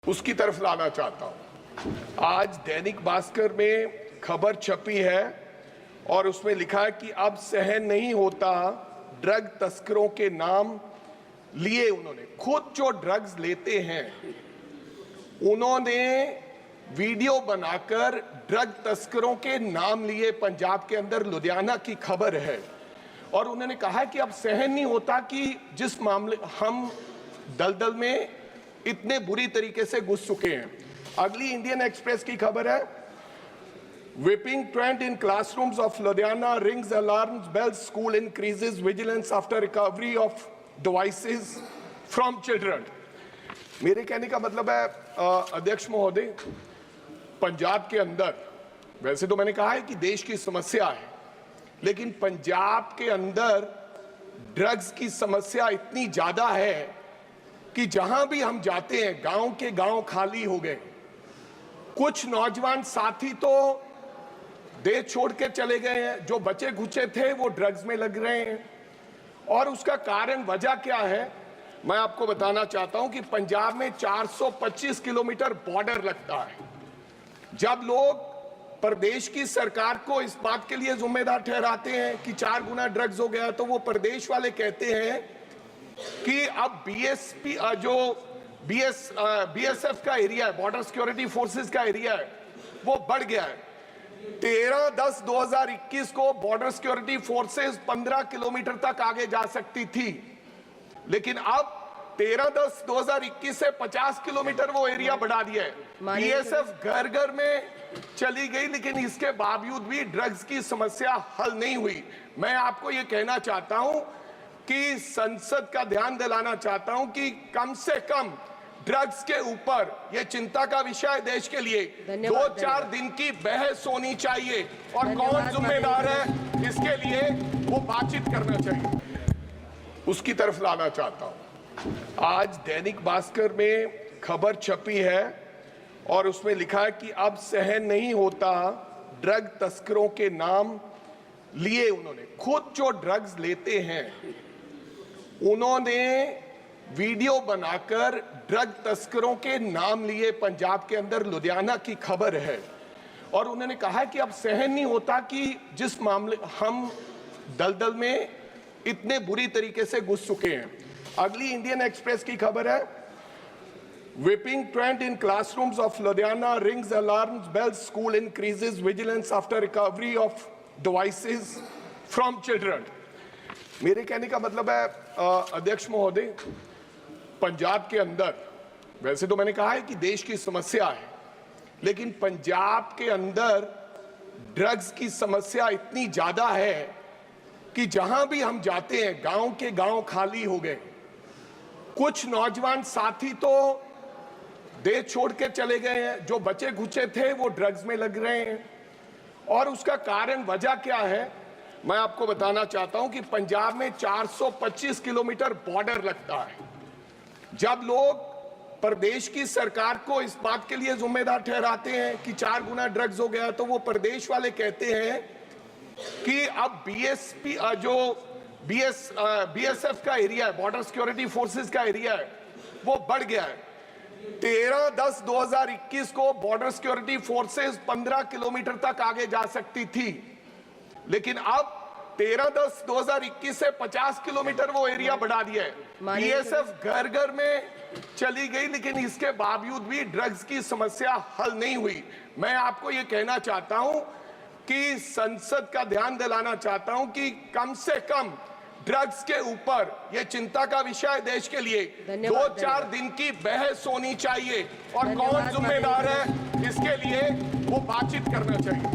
उसकी तरफ लाना चाहता हूं। आज दैनिक भास्कर में खबर छपी है और उसमें लिखा है कि अब सहन नहीं होता ड्रग तस्करों के नाम लिए। उन्होंने खुद जो ड्रग्स लेते हैं उन्होंने वीडियो बनाकर ड्रग तस्करों के नाम लिए। पंजाब के अंदर लुधियाना की खबर है और उन्होंने कहा कि अब सहन नहीं होता कि जिस मामले हम दलदल में इतने बुरी तरीके से घुस चुके हैं। अगली इंडियन एक्सप्रेस की खबर है, whipping trend in classrooms of Ludhiana rings alarms bells, school increases vigilance after recovery of devices from children। मेरे कहने का मतलब है अध्यक्ष महोदय, पंजाब के अंदर वैसे तो मैंने कहा है कि देश की समस्या है, लेकिन पंजाब के अंदर ड्रग्स की समस्या इतनी ज्यादा है कि जहां भी हम जाते हैं गांव के गांव खाली हो गए। कुछ नौजवान साथी तो देश छोड़ के चले गए हैं, जो बचे खुचे थे वो ड्रग्स में लग रहे हैं। और उसका कारण वजह क्या है मैं आपको बताना चाहता हूं कि पंजाब में 425 किलोमीटर बॉर्डर लगता है। जब लोग प्रदेश की सरकार को इस बात के लिए जिम्मेदार ठहराते हैं कि 4 गुना ड्रग्स हो गया, तो वो प्रदेश वाले कहते हैं कि अब बीएसएफ का एरिया है, बॉर्डर सिक्योरिटी फोर्सेस का एरिया है, वो बढ़ गया है। 13/10/2021 को बॉर्डर सिक्योरिटी फोर्सेस 15 किलोमीटर तक आगे जा सकती थी, लेकिन अब 13/10/2021 से 50 किलोमीटर वो एरिया बढ़ा दिया है। बीएसएफ घर घर में चली गई, लेकिन इसके बावजूद भी ड्रग्स की समस्या हल नहीं हुई। मैं आपको ये कहना चाहता हूं कि संसद का ध्यान दिलाना चाहता हूं कि कम से कम ड्रग्स के ऊपर यह चिंता का विषय है देश के लिए। 2-4 दिन की बहस होनी चाहिए और कौन जिम्मेदार है इसके लिए वो बातचीत करना चाहिए, उसकी तरफ लाना चाहता हूं। आज दैनिक भास्कर में खबर छपी है और उसमें लिखा है कि अब सहन नहीं होता ड्रग तस्करों के नाम लिए। उन्होंने खुद जो ड्रग्स लेते हैं उन्होंने वीडियो बनाकर ड्रग तस्करों के नाम लिए। पंजाब के अंदर लुधियाना की खबर है और उन्होंने कहा कि अब सहन नहीं होता कि जिस मामले हम दलदल में इतने बुरी तरीके से घुस चुके हैं। अगली इंडियन एक्सप्रेस की खबर है, whipping trend in classrooms of Ludhiana rings alarms bells, school increases vigilance after recovery of devices from children। मेरे कहने का मतलब है अध्यक्ष महोदय, पंजाब के अंदर वैसे तो मैंने कहा है कि देश की समस्या है, लेकिन पंजाब के अंदर ड्रग्स की समस्या इतनी ज्यादा है कि जहां भी हम जाते हैं गांव के गांव खाली हो गए। कुछ नौजवान साथी तो देश छोड़ के चले गए हैं, जो बचे खुचे थे वो ड्रग्स में लग रहे हैं। और उसका कारण वजह क्या है मैं आपको बताना चाहता हूं कि पंजाब में 425 किलोमीटर बॉर्डर लगता है। जब लोग प्रदेश की सरकार को इस बात के लिए जिम्मेदार ठहराते हैं कि 4 गुना ड्रग्स हो गया, तो वो प्रदेश वाले कहते हैं कि अब बीएसएफ का एरिया है, बॉर्डर सिक्योरिटी फोर्सेस का एरिया है, वो बढ़ गया है। 13/10/2021 को बॉर्डर सिक्योरिटी फोर्सेस 15 किलोमीटर तक आगे जा सकती थी, लेकिन अब 13/10/2021 से 50 किलोमीटर वो एरिया बढ़ा दिया है। बीएसएफ घर घर में चली गई, लेकिन इसके बावजूद भी ड्रग्स की समस्या हल नहीं हुई। मैं आपको ये कहना चाहता हूं कि संसद का ध्यान दिलाना चाहता हूं कि कम से कम ड्रग्स के ऊपर यह चिंता का विषय है देश के लिए। 2-4 दिन की बहस होनी चाहिए और कौन जिम्मेदार है इसके लिए वो बातचीत करना चाहिए।